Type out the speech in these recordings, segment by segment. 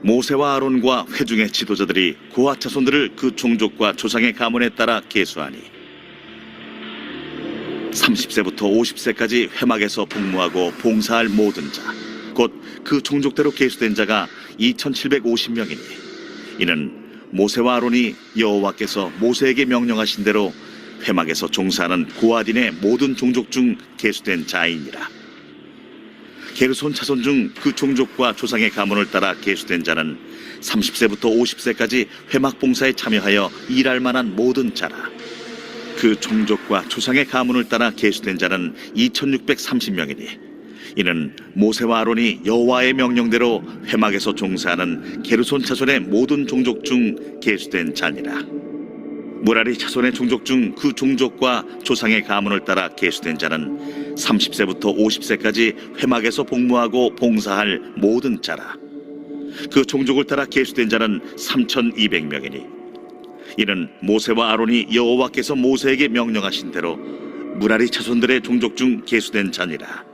모세와 아론과 회중의 지도자들이 고핫 자손들을 그 종족과 조상의 가문에 따라 계수하니 30세부터 50세까지 회막에서 복무하고 봉사할 모든 자, 곧 그 종족대로 계수된 자가 2750명이니 이는 모세와 아론이 여호와께서 모세에게 명령하신 대로 회막에서 종사하는 고핫인의 모든 종족 중 계수된 자이니라. 게르손 자손 중 그 종족과 조상의 가문을 따라 계수된 자는 30세부터 50세까지 회막 봉사에 참여하여 일할 만한 모든 자라. 그 종족과 조상의 가문을 따라 계수된 자는 2630명이니 이는 모세와 아론이 여호와의 명령대로 회막에서 종사하는 게르손 자손의 모든 종족 중 계수된 자니라. 무라리 자손의 종족 중 그 종족과 조상의 가문을 따라 계수된 자는 30세부터 50세까지 회막에서 복무하고 봉사할 모든 자라. 그 종족을 따라 계수된 자는 3200명이니 이는 모세와 아론이 여호와께서 모세에게 명령하신 대로 무라리 자손들의 종족 중 계수된 자니라.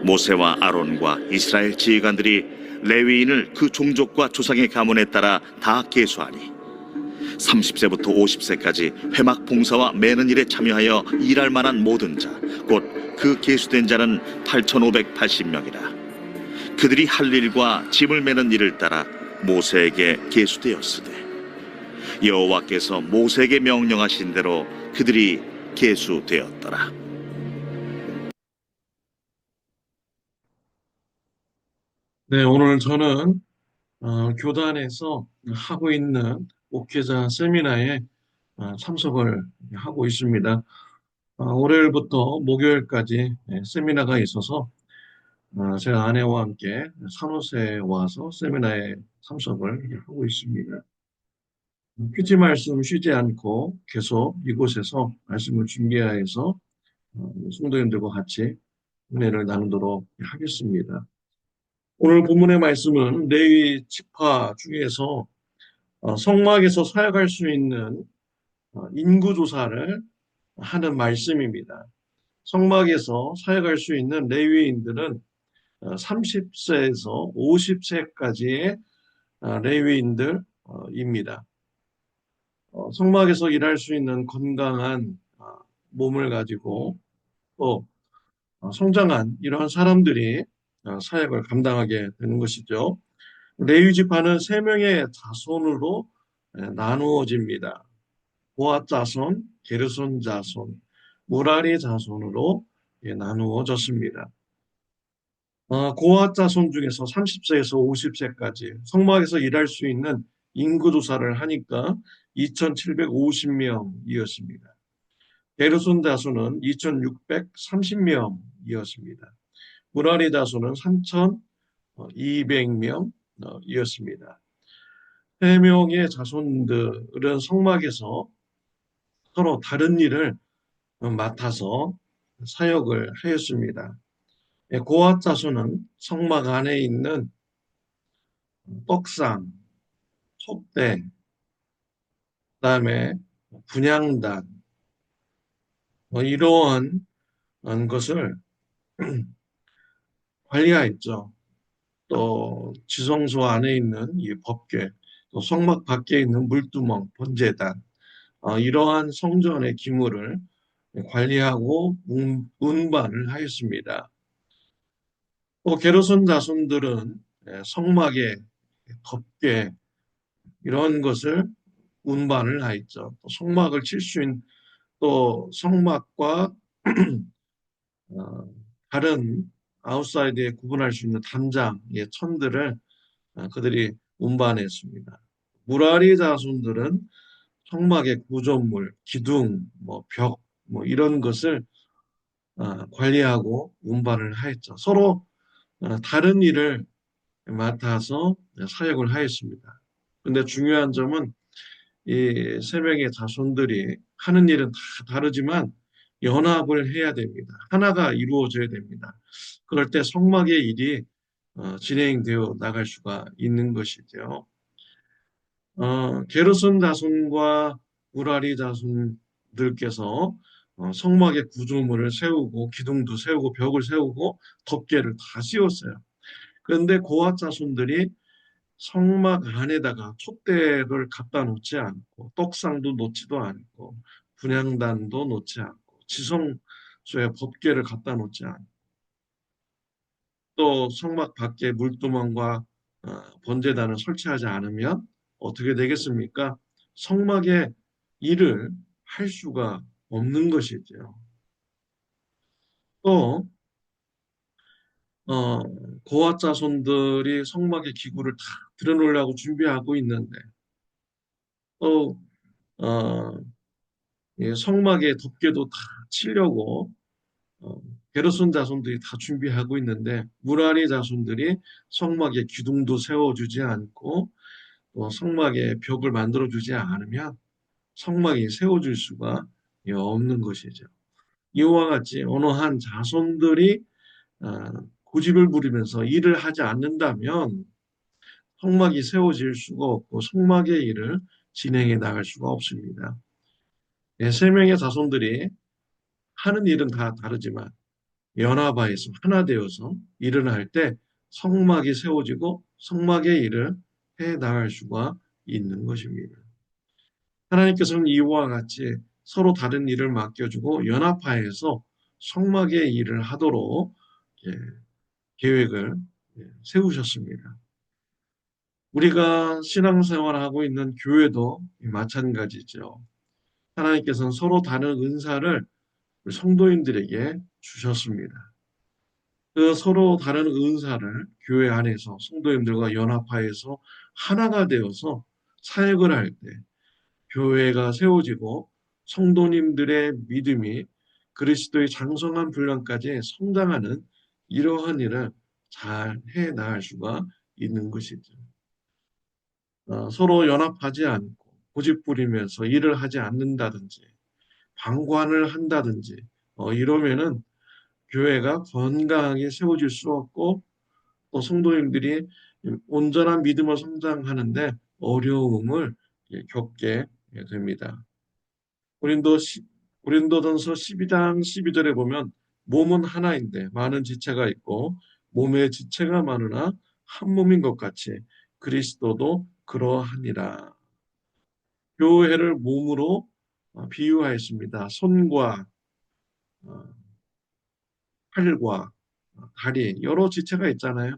모세와 아론과 이스라엘 지휘관들이 레위인을 그 종족과 조상의 가문에 따라 다 계수하니 30세부터 50세까지 회막 봉사와 매는 일에 참여하여 일할 만한 모든 자, 곧 그 계수된 자는 8580명이라. 그들이 할 일과 짐을 매는 일을 따라 모세에게 계수되었으되 여호와께서 모세에게 명령하신 대로 그들이 계수되었더라. 네, 오늘 저는 교단에서 하고 있는 목회자 세미나에 참석을 하고 있습니다. 월요일부터 목요일까지 세미나가 있어서 제 아내와 함께 산호세에 와서 세미나에 참석을 하고 있습니다. 퀴즈 말씀 쉬지 않고 계속 이곳에서 말씀을 준비하여서 성도님들과 같이 은혜를 나누도록 하겠습니다. 오늘 본문의 말씀은 레위 지파 중에서 성막에서 사역할 수 있는 인구조사를 하는 말씀입니다. 성막에서 사역할 수 있는 레위인들은 30세에서 50세까지의 레위인들입니다. 성막에서 일할 수 있는 건강한 몸을 가지고 또 성장한 이러한 사람들이 사역을 감당하게 되는 것이죠. 레위 지파는 세 명의 자손으로 나누어집니다. 고핫 자손, 게르손 자손, 무라리 자손으로 나누어졌습니다. 고핫 자손 중에서 30세에서 50세까지 성막에서 일할 수 있는 인구조사를 하니까 2750명이었습니다. 게르손 자손은 2630명이었습니다. 무라리 자손은 3200명이었습니다. 세 명의 자손들은 성막에서 서로 다른 일을 맡아서 사역을 하였습니다. 고핫 자손은 성막 안에 있는 떡상, 촛대, 그다음에 분향단 이러한 것을 관리하였죠. 또 지성소 안에 있는 이 법궤, 또 성막 밖에 있는 물두멍, 번제단 이러한 성전의 기물을 관리하고 운반을 하였습니다. 또 게르손 자손들은 성막의 법궤 이런 것을 운반을 하였죠. 또 성막을 칠 수 있는 또 성막과 다른 아웃사이드에 구분할 수 있는 담장의 천들을 그들이 운반했습니다. 무라리 자손들은 성막의 구조물, 기둥, 벽, 이런 것을 관리하고 운반을 하였죠. 서로 다른 일을 맡아서 사역을 하였습니다. 그런데 중요한 점은 이 세 명의 자손들이 하는 일은 다 다르지만 연합을 해야 됩니다. 하나가 이루어져야 됩니다. 그럴 때 성막의 일이 진행되어 나갈 수가 있는 것이죠. 게르손 자손과 무라리 자손들께서 성막의 구조물을 세우고 기둥도 세우고 벽을 세우고 덮개를 다 씌웠어요. 그런데 고핫 자손들이 성막 안에다가 촛대를 갖다 놓지 않고 떡상도 놓지도 않고 분향단도 놓지 않고 지성소에 법궤를 갖다 놓지 않고 또 성막 밖에 물두멍과 번제단을 설치하지 않으면 어떻게 되겠습니까? 성막의 일을 할 수가 없는 것이죠. 또 어, 고아 자손들이 성막의 기구를 다 들여놓으려고 준비하고 있는데 또 이 성막의 덮개도 다 치려고 게르손 자손들이 다 준비하고 있는데 무라리 자손들이 성막의 기둥도 세워주지 않고 또 성막의 벽을 만들어주지 않으면 성막이 세워질 수가 없는 것이죠. 이와 같이 어느 한 자손들이 어, 고집을 부리면서 일을 하지 않는다면 성막이 세워질 수가 없고 성막의 일을 진행해 나갈 수가 없습니다. 네, 세 명의 자손들이 하는 일은 다 다르지만 연합하여서 하나 되어서 일을 할 때 성막이 세워지고 성막의 일을 해 나갈 수가 있는 것입니다. 하나님께서는 이와 같이 서로 다른 일을 맡겨주고 연합하여서 성막의 일을 하도록 예, 계획을 세우셨습니다. 우리가 신앙생활하고 있는 교회도 마찬가지죠. 하나님께서는 서로 다른 은사를 성도인들에게 주셨습니다. 그 서로 다른 은사를 교회 안에서 성도님들과 연합하여서 하나가 되어서 사역을 할 때 교회가 세워지고 성도님들의 믿음이 그리스도의 장성한 분량까지 성장하는 이러한 일을 잘 해 나갈 수가 있는 것이죠. 서로 연합하지 않고 고집 부리면서 일을 하지 않는다든지 방관을 한다든지 이러면은 교회가 건강하게 세워질 수 없고 또 성도님들이 온전한 믿음을 성장하는데 어려움을 겪게 됩니다. 고린도 고린도전서 12장 12절에 보면 몸은 하나인데 많은 지체가 있고 몸에 지체가 많으나 한 몸인 것 같이 그리스도도 그러하니라. 교회를 몸으로 비유하였습니다. 손과 어, 팔과 다리 여러 지체가 있잖아요.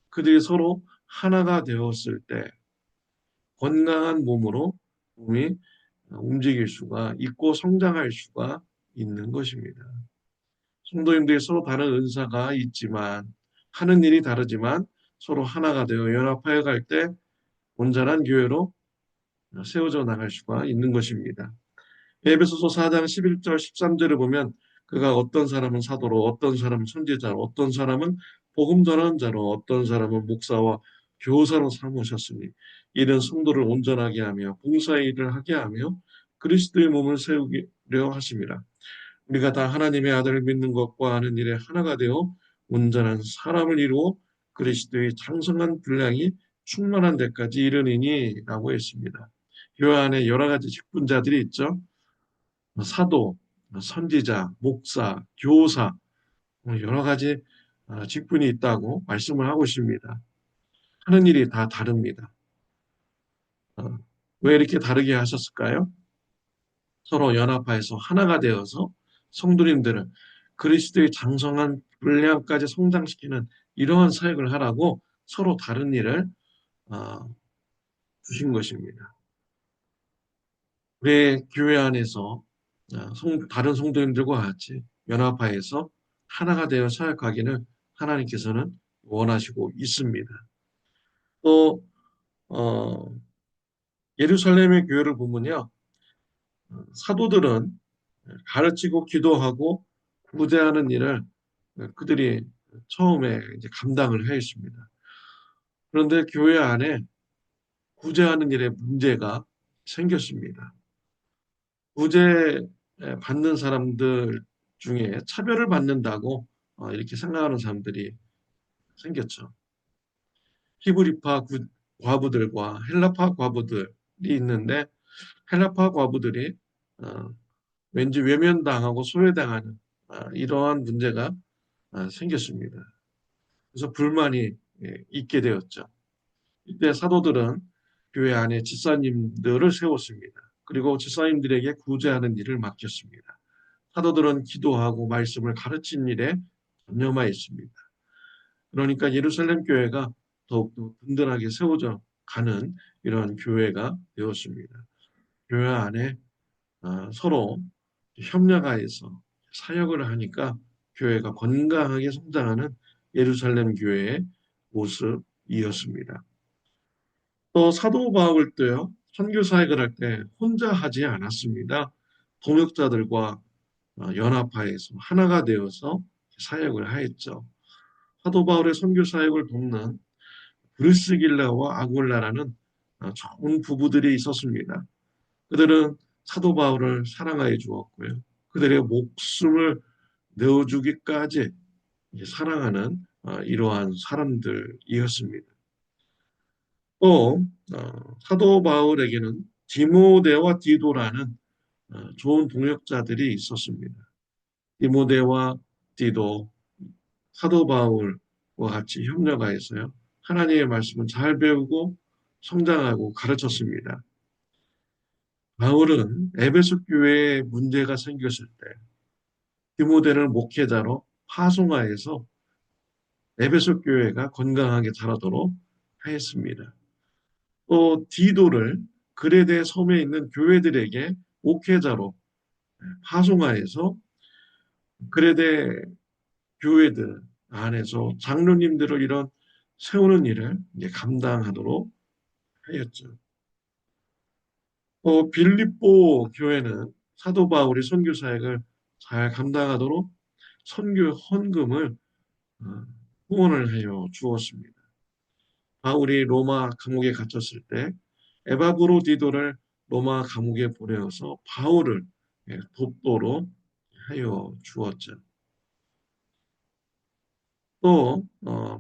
그들이 서로 하나가 되었을 때 건강한 몸으로 몸이 움직일 수가 있고 성장할 수가 있는 것입니다. 성도님들이 서로 다른 은사가 있지만 하는 일이 다르지만 서로 하나가 되어 연합하여 갈 때 온전한 교회로 세워져 나갈 수가 있는 것입니다. 에베소서 4장 11절 13절을 보면 그가 어떤 사람은 사도로 어떤 사람은 선지자로 어떤 사람은 복음 전하는 자로 어떤 사람은 목사와 교사로 삼으셨으니 이는 성도를 온전하게 하며 봉사의 일을 하게 하며 그리스도의 몸을 세우려 하심이라. 우리가 다 하나님의 아들을 믿는 것과 아는 일에 하나가 되어 온전한 사람을 이루어 그리스도의 장성한 분량이 충만한 데까지 이르니니 라고 했습니다. 교회 안에 여러 가지 직분자들이 있죠. 사도, 선지자, 목사, 교사 여러 가지 직분이 있다고 말씀을 하고 있습니다. 하는 일이 다 다릅니다. 왜 이렇게 다르게 하셨을까요? 서로 연합하여서 하나가 되어서 성도님들을 그리스도의 장성한 분량까지 성장시키는 이러한 사역을 하라고 서로 다른 일을 어, 주신 것입니다. 우리 교회 안에서 다른 성도님들과 같이 연합하여서 하나가 되어 사역하기를 하나님께서는 원하시고 있습니다. 또 예루살렘의 교회를 보면요, 사도들은 가르치고 기도하고 구제하는 일을 그들이 처음에 이제 감당을 했습니다. 그런데 교회 안에 구제하는 일에 문제가 생겼습니다. 구제 받는 사람들 중에 차별을 받는다고 이렇게 생각하는 사람들이 생겼죠. 히브리파 과부들과 헬라파 과부들이 있는데 헬라파 과부들이 어, 왠지 외면당하고 소외당하는 이러한 문제가 생겼습니다. 그래서 불만이 있게 되었죠. 이때 사도들은 교회 안에 집사님들을 세웠습니다. 그리고 집사님들에게 구제하는 일을 맡겼습니다. 사도들은 기도하고 말씀을 가르치는 일에 전념하였습니다. 그러니까 예루살렘 교회가 더욱더 든든하게 세워져 가는 이런 교회가 되었습니다. 교회 안에 서로 협력하여서 사역을 하니까 교회가 건강하게 성장하는 예루살렘 교회의 모습이었습니다. 또 사도 바울 때요, 선교 사역을 할 때 혼자 하지 않았습니다. 동역자들과 연합하여서 하나가 되어서 사역을 하였죠. 사도 바울의 선교 사역을 돕는 브리스길라와 아굴라라는 좋은 부부들이 있었습니다. 그들은 사도 바울을 사랑하여 주었고요. 그들의 목숨을 내어주기까지 사랑하는 이러한 사람들이었습니다. 또 사도 바울에게는 디모데와 디도라는 좋은 동역자들이 있었습니다. 디모데와 디도, 사도 바울과 같이 협력하여서요. 하나님의 말씀을 잘 배우고 성장하고 가르쳤습니다. 바울은 에베소 교회에 문제가 생겼을 때 디모데를 목회자로 파송하여서 에베소 교회가 건강하게 자라도록 하였습니다. 또 디도를 그레데 섬에 있는 교회들에게 목회자로 파송하여서 그레데 교회들 안에서 장로님들을 이런 세우는 일을 이제 감당하도록 하였죠. 빌립보 교회는 사도 바울이 선교 사역을 잘 감당하도록 선교 헌금을 어, 후원을 하여 주었습니다. 바울이 로마 감옥에 갇혔을 때 에바브로디도를 로마 감옥에 보내어서 바울을 돕도록 하여 주었죠. 또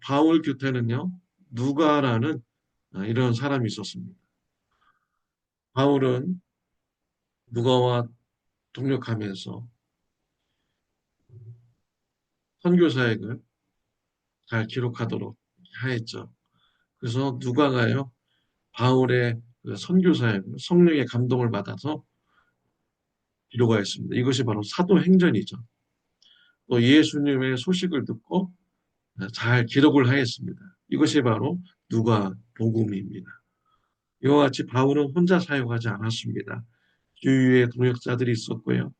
바울 곁에는요 누가라는 이런 사람이 있었습니다. 바울은 누가와 동력하면서 선교 사역을 잘 기록하도록 하였죠. 그래서 누가가요 바울의 그 선교 사역을 성령의 감동을 받아서 기록하였습니다. 이것이 바로 사도행전이죠. 또 예수님의 소식을 듣고 잘 기록을 하였습니다. 이것이 바로 누가 복음입니다. 이와 같이 바울은 혼자 사역하지 않았습니다. 주위에 동역자들이 있었고요.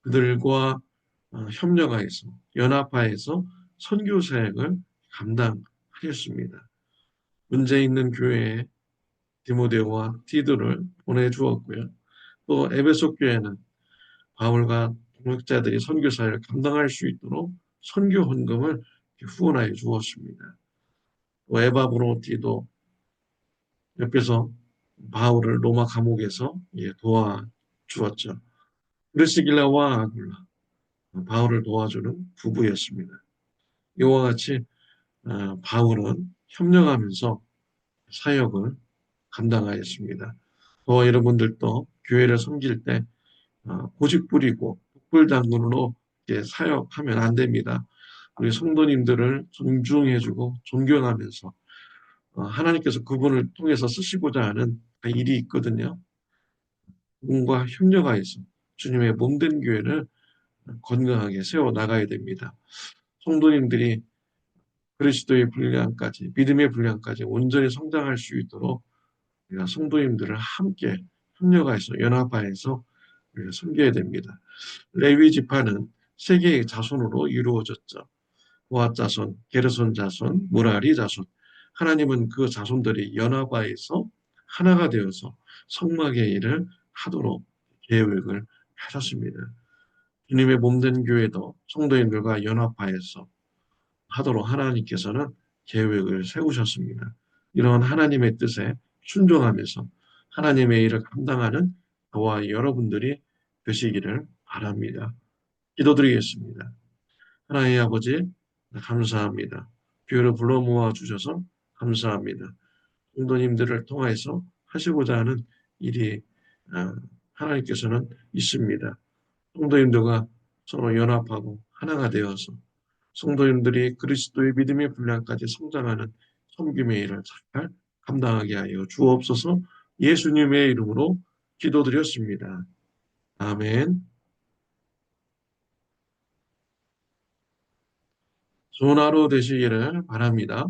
그들과 협력하여서 연합하여서 선교 사역을 감당하였습니다. 문제 있는 교회에 디모데와 티도를 보내주었고요. 또 에베소 교회는 바울과 동역자들이 선교 사역을 감당할 수 있도록 선교 헌금을 후원하여 주었습니다. 또 에바브로티도 옆에서 바울을 로마 감옥에서 도와주었죠. 브리스길라와 아굴라, 바울을 도와주는 부부였습니다. 이와 같이 바울은 협력하면서 사역을 감당하였습니다. 또 여러분들도 교회를 섬길 때 고집 부리고 독불장군으로 사역하면 안 됩니다. 우리 성도님들을 존중해주고 존경하면서 하나님께서 그분을 통해서 쓰시고자 하는 일이 있거든요. 그분과 협력하여서 주님의 몸된 교회를 건강하게 세워 나가야 됩니다. 성도님들이 그리스도의 분량까지, 믿음의 분량까지 온전히 성장할 수 있도록 우리가 성도님들을 함께 협력하여서 연합하여서 우리가 섬겨야 됩니다. 레위 지파는 세 개의 자손으로 이루어졌죠. 고핫 자손, 게르손 자손, 무라리 자손. 하나님은 그 자손들이 연합하여서 하나가 되어서 성막의 일을 하도록 계획을 하셨습니다. 주님의 몸된 교회도 성도인들과 연합하여서 하도록 하나님께서는 계획을 세우셨습니다. 이런 하나님의 뜻에 순종하면서 하나님의 일을 감당하는 저와 여러분들이 되시기를 바랍니다. 기도드리겠습니다. 하나님 아버지 감사합니다. 교회를 불러 모아 주셔서 감사합니다. 성도님들을 통해서 하시고자 하는 일이 하나님께서는 있습니다. 성도님들과 서로 연합하고 하나가 되어서 성도님들이 그리스도의 믿음의 분량까지 성장하는 섬김의 일을 잘 감당하게 하여 주옵소서. 예수님의 이름으로 기도드렸습니다. 아멘. 좋은 하루 되시기를 바랍니다.